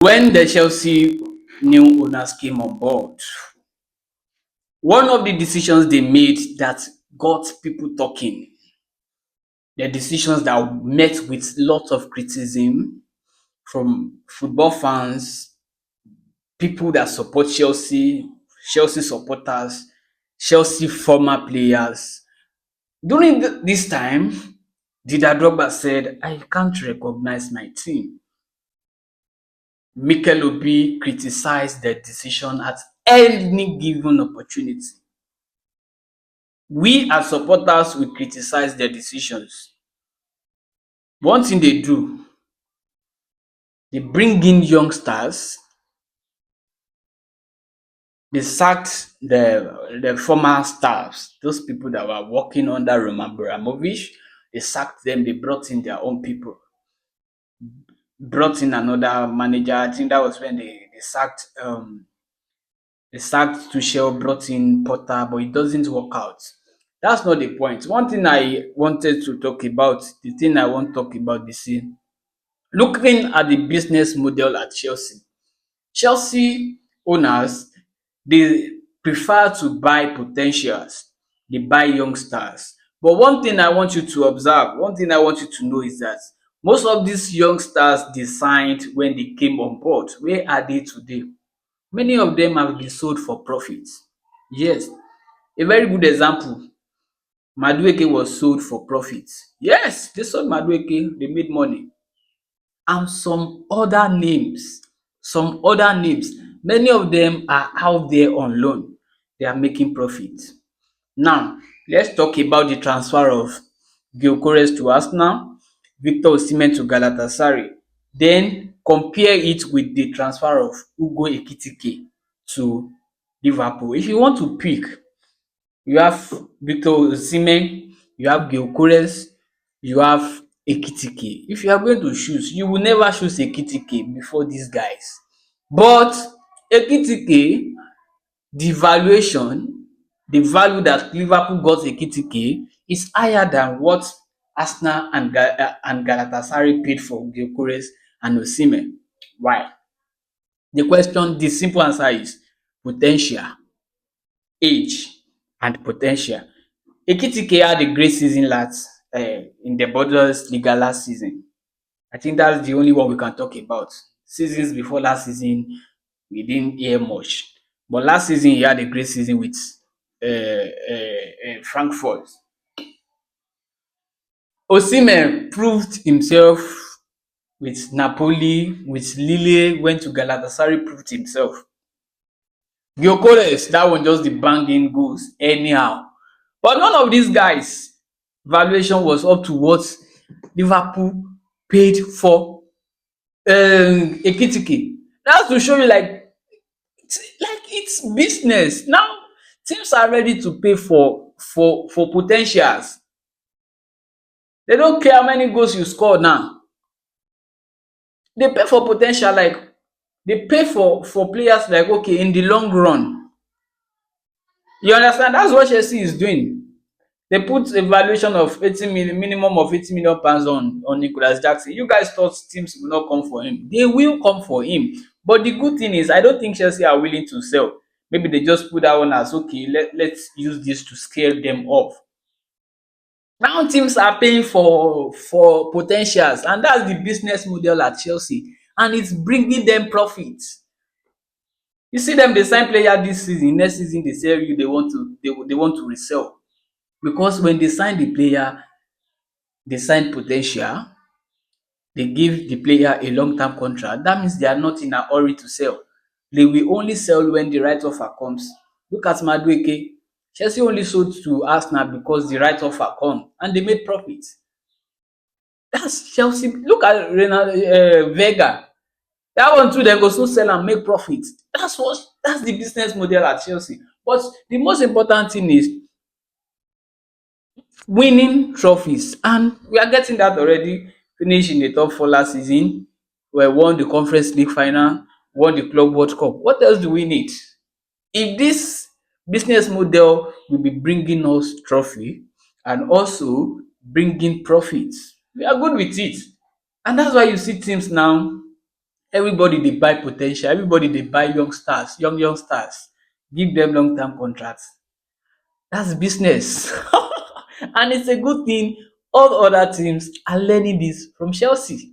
When the Chelsea new owners came on board, one of the decisions they made that got people talking, the decisions that met with lots of criticism from football fans, people that support Chelsea, Chelsea supporters, Chelsea former players. During this time, Didier Drogba said, I can't recognize my team. Mikel Obi criticized the decision at any given opportunity. We as supporters will criticize their decisions. One thing they do, they bring in youngsters. They sacked the former staffs, those people that were working under Roman Abramovich. They sacked them. They brought in their own people. Brought in another manager. I think that was when they sacked Tuchel, brought in Potter, but it doesn't work out. That's not the point. One thing I wanted to talk about, the thing I want to talk about this year, looking at the business model at Chelsea. Chelsea owners, they prefer to buy potentials, they buy youngsters. But one thing I want you to observe, one thing I want you to know is that most of these youngsters they signed when they came on board, where are they today? Many of them have been sold for profit. Yes, a very good example, Madueke was sold for profit. Yes, they sold Madueke, they made money. And some other names, many of them are out there on loan. They are making profit. Now, let's talk about the transfer of Gyökeres to Arsenal, Viktor Osimhen to Galatasaray. Then compare it with the transfer of Hugo Ekitike to Liverpool. If you want to pick, you have Victor Osimhen, you have Gyökeres, you have Ekitike. If you are going to choose, you will never choose Ekitike before these guys. But Ekitike, the valuation, the value that Liverpool got Ekitike is higher than what Arsenal and Galatasaray paid for Gyökeres and Osimhen. Why? The simple answer is potential, age, and potential. Ekitike had a great season in the Bundesliga last season. I think that's the only one we can talk about. Seasons before last season, we didn't hear much. But last season, he had a great season with Frankfurt. Osimhen proved himself with Napoli, with Lille, went to Galatasaray, proved himself. Gyökeres, that one just the banging goals anyhow. But none of these guys valuation was up to what Liverpool paid for Ekitike. That's to show you it's business. Now teams are ready to pay for potentials. They don't care how many goals you score now. They pay for potential, like they pay for players like okay in the long run. You understand? That's what Chelsea is doing. They put a valuation of 80 million, minimum of 80 million pounds on Nicholas Jackson. You guys thought teams will not come for him. They will come for him. But the good thing is, I don't think Chelsea are willing to sell. Maybe they just put that one as okay, let's use this to scale them off. Now teams are paying for potentials, and that's the business model at Chelsea, and it's bringing them profits. You see them, they sign player this season, next season they sell you, they want to resell. Because when they sign the player, they sign potential, they give the player a long-term contract. That means they are not in a hurry to sell. They will only sell when the right offer comes. Look at Madueke. Chelsea only sold to Arsenal because the right offer come and they made profit. That's Chelsea. Look at Vega. That one too, they go so sell and make profit. That's the business model at Chelsea. But the most important thing is winning trophies, and we are getting that already. Finish in the top four last season. We won the Conference League final, won the Club World Cup. What else do we need? If this business model will be bringing us trophy and also bringing profits, we are good with it. And that's why you see teams now Everybody dey buy po ten tial, everybody dey buy young stars, young stars, give dem long term contracts. That's business. And it's a good thing all other teams are learning this from Chelsea.